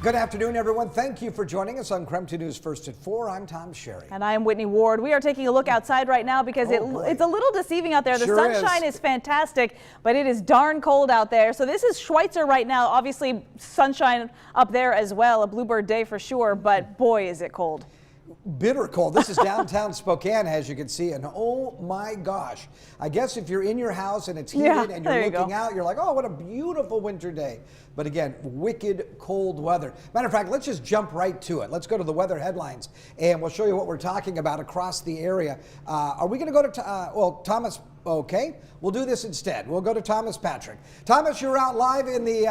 Good afternoon, everyone. Thank you for joining us on KREM 2 News First at 4. I'm Tom Sherry. And I'm Whitney Ward. We are taking a look outside right now because it's a little deceiving out there. The sunshine is fantastic, but it is darn cold out there. So this is Schweitzer right now. Obviously, sunshine up there as well. A bluebird day for sure, but boy, is it cold. Bitter cold. This is downtown Spokane, as you can see, and oh my gosh. I guess if you're in your house and it's heated and you're looking out, you're like, oh, what a beautiful winter day. But again, wicked cold weather. Matter of fact, let's just jump right to it. Let's go to the weather headlines, and we'll show you what we're talking about across the area. Are we going to go to, Thomas? Okay, we'll do this instead. We'll go to Thomas Patrick. Thomas, you're out live in the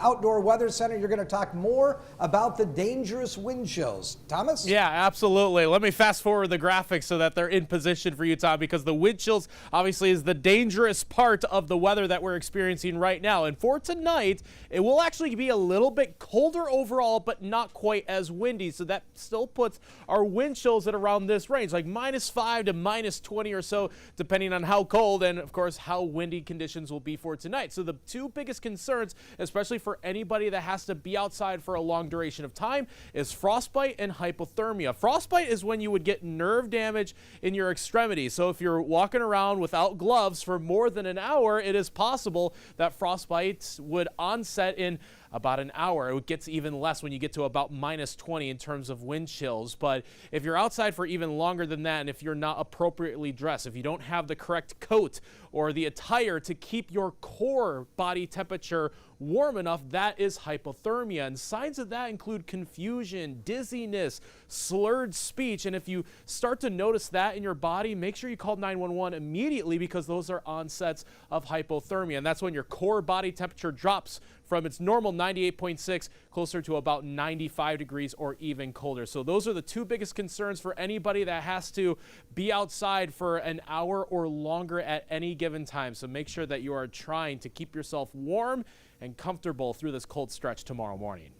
Outdoor Weather Center. You're going to talk more about the dangerous wind chills. Thomas? Yeah, absolutely. Let me fast forward the graphics so that they're in position for you, Tom, because the wind chills obviously is the dangerous part of the weather that we're experiencing right now. And for tonight, it will actually be a little bit colder overall, but not quite as windy. So that still puts our wind chills at around this range, like -5 to -20 or so, depending on how cold and, of course, how windy conditions will be for tonight. So the two biggest concerns, especially for anybody that has to be outside for a long duration of time, is frostbite and hypothermia. Frostbite is when you would get nerve damage in your extremities. So if you're walking around without gloves for more than an hour, it is possible that frostbite would onset in about an hour. It gets even less when you get to about -20 in terms of wind chills. But if you're outside for even longer than that, and if you're not appropriately dressed, if you don't have the correct coat or the attire to keep your core body temperature warm enough, that is hypothermia. And signs of that include confusion, dizziness, slurred speech. And if you start to notice that in your body, make sure you call 911 immediately, because those are onsets of hypothermia. And that's when your core body temperature drops from its normal 98.6 closer to about 95 degrees or even colder. So those are the two biggest concerns for anybody that has to be outside for an hour or longer at any given time. So make sure that you are trying to keep yourself warm and comfortable through this cold stretch tomorrow morning.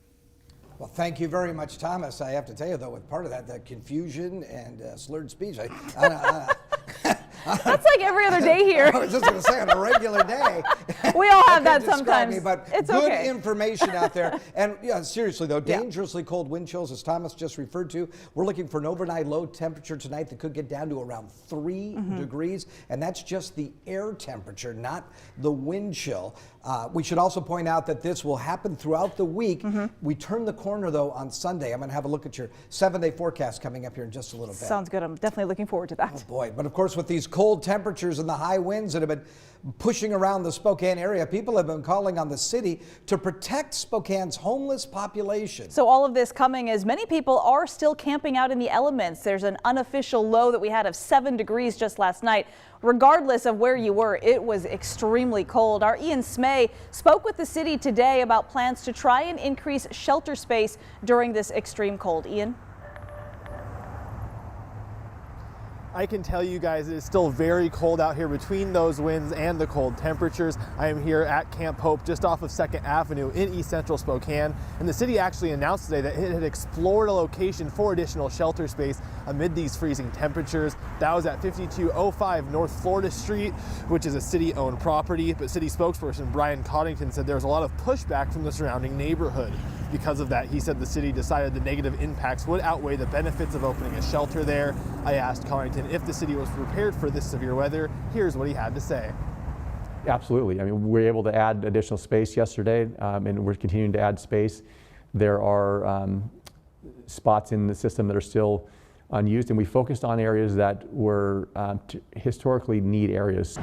Well, thank you very much, Thomas. I have to tell you, though, with part of that, the confusion and slurred speech, that's like every other day here. I was just going to say, on a regular day. We all have that sometimes. But it's good okay. information out there. And yeah, seriously, though, dangerously cold wind chills, as Thomas just referred to. We're looking for an overnight low temperature tonight that could get down to around 3 degrees. And that's just the air temperature, not the wind chill. We should also point out that this will happen throughout the week. We turn the corner, though, on Sunday. I'm going to have a look at your 7-day forecast coming up here in just a little bit. Sounds good. I'm definitely looking forward to that. Oh, boy. But, of course, with these cold temperatures and the high winds that have been pushing around the Spokane area, people have been calling on the city to protect Spokane's homeless population. So all of this coming as many people are still camping out in the elements. There's an unofficial low that we had of 7 degrees just last night. Regardless of where you were, it was extremely cold. Our Ian Smay spoke with the city today about plans to try and increase shelter space during this extreme cold. Ian? I can tell you guys it is still very cold out here between those winds and the cold temperatures. I am here at Camp Hope just off of 2nd Avenue in East Central Spokane, and the city actually announced today that it had explored a location for additional shelter space amid these freezing temperatures. That was at 5205 North Florida Street, which is a city-owned property, but city spokesperson Brian Coddington said there was a lot of pushback from the surrounding neighborhood. Because of that, he said the city decided the negative impacts would outweigh the benefits of opening a shelter there. I asked Coddington if the city was prepared for this severe weather. Here's what he had to say. Absolutely. I mean, we were able to add additional space yesterday, and we're continuing to add space. There are spots in the system that are still unused, and we focused on areas that were historically need areas.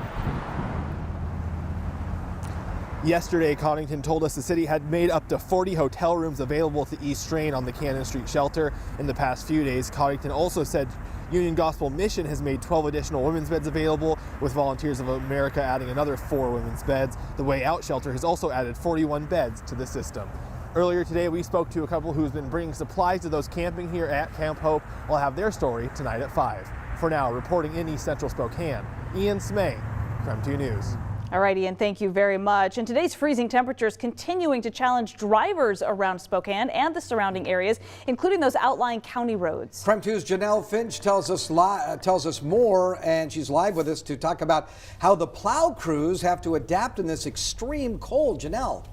Yesterday, Coddington told us the city had made up to 40 hotel rooms available at the East Train on the Cannon Street shelter in the past few days. Coddington also said Union Gospel Mission has made 12 additional women's beds available, with Volunteers of America adding another 4 women's beds. The Way Out shelter has also added 41 beds to the system. Earlier today, we spoke to a couple who's been bringing supplies to those camping here at Camp Hope. We'll have their story tonight at 5. For now, reporting in East Central Spokane, Ian Smay, KREM 2 News. All right, Ian, thank you very much. And today's freezing temperatures continuing to challenge drivers around Spokane and the surrounding areas, including those outlying county roads. KREM 2's Janelle Finch tells us more, and she's live with us to talk about how the plow crews have to adapt in this extreme cold. Janelle.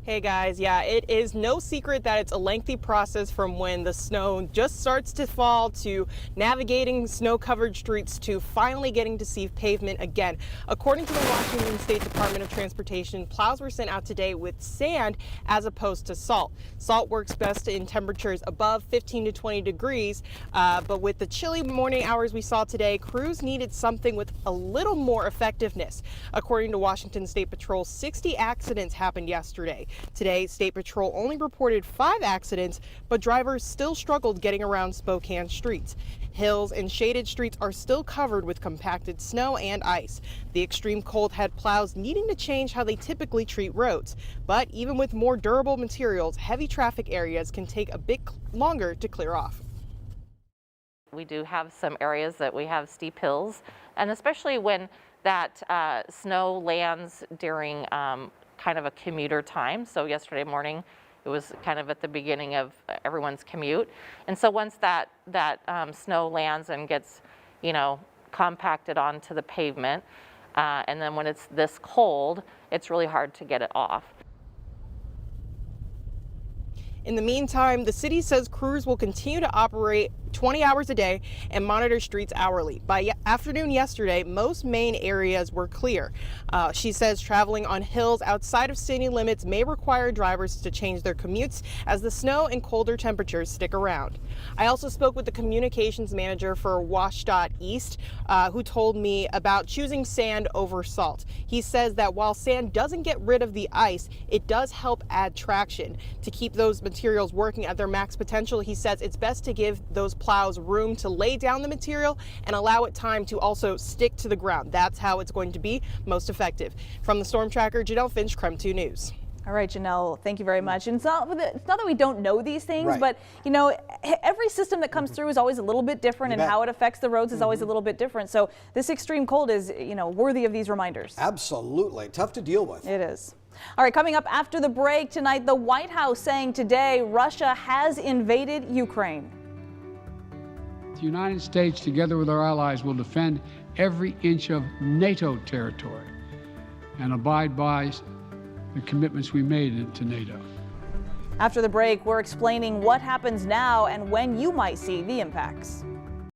Hey guys, yeah, it is no secret that it's a lengthy process from when the snow just starts to fall to navigating snow-covered streets to finally getting to see pavement again. According to the Washington State Department of Transportation, plows were sent out today with sand as opposed to salt. Salt works best in temperatures above 15 to 20 degrees, but with the chilly morning hours we saw today, crews needed something with a little more effectiveness. According to Washington State Patrol, 60 accidents happened yesterday. Today, State Patrol only reported 5 accidents, but drivers still struggled getting around Spokane streets. Hills and shaded streets are still covered with compacted snow and ice. The extreme cold had plows needing to change how they typically treat roads. But even with more durable materials, heavy traffic areas can take a bit longer to clear off. We do have some areas that we have steep hills, and especially when that snow lands during kind of a commuter time. So yesterday morning, it was kind of at the beginning of everyone's commute. And so once that snow lands and gets, compacted onto the pavement, and then when it's this cold, it's really hard to get it off. In the meantime, the city says crews will continue to operate 20 hours a day and monitor streets hourly. By afternoon yesterday, most main areas were clear. She says traveling on hills outside of city limits may require drivers to change their commutes as the snow and colder temperatures stick around. I also spoke with the communications manager for WashDOT East, who told me about choosing sand over salt. He says that while sand doesn't get rid of the ice, it does help add traction. To keep those materials working at their max potential, he says it's best to give those plows room to lay down the material and allow it time to also stick to the ground. That's how it's going to be most effective. From the Storm Tracker, Janelle Finch, KREM 2 News. All right, Janelle, thank you very much. And it's not that we don't know these things, Right. but every system that comes through is always a little bit different, and how it affects the roads is always a little bit different. So this extreme cold is, worthy of these reminders. Absolutely. Tough to deal with. It is. All right, coming up after the break tonight, the White House saying today Russia has invaded Ukraine. The United States, together with our allies, will defend every inch of NATO territory and abide by the commitments we made to NATO. After the break, we're explaining what happens now and when you might see the impacts.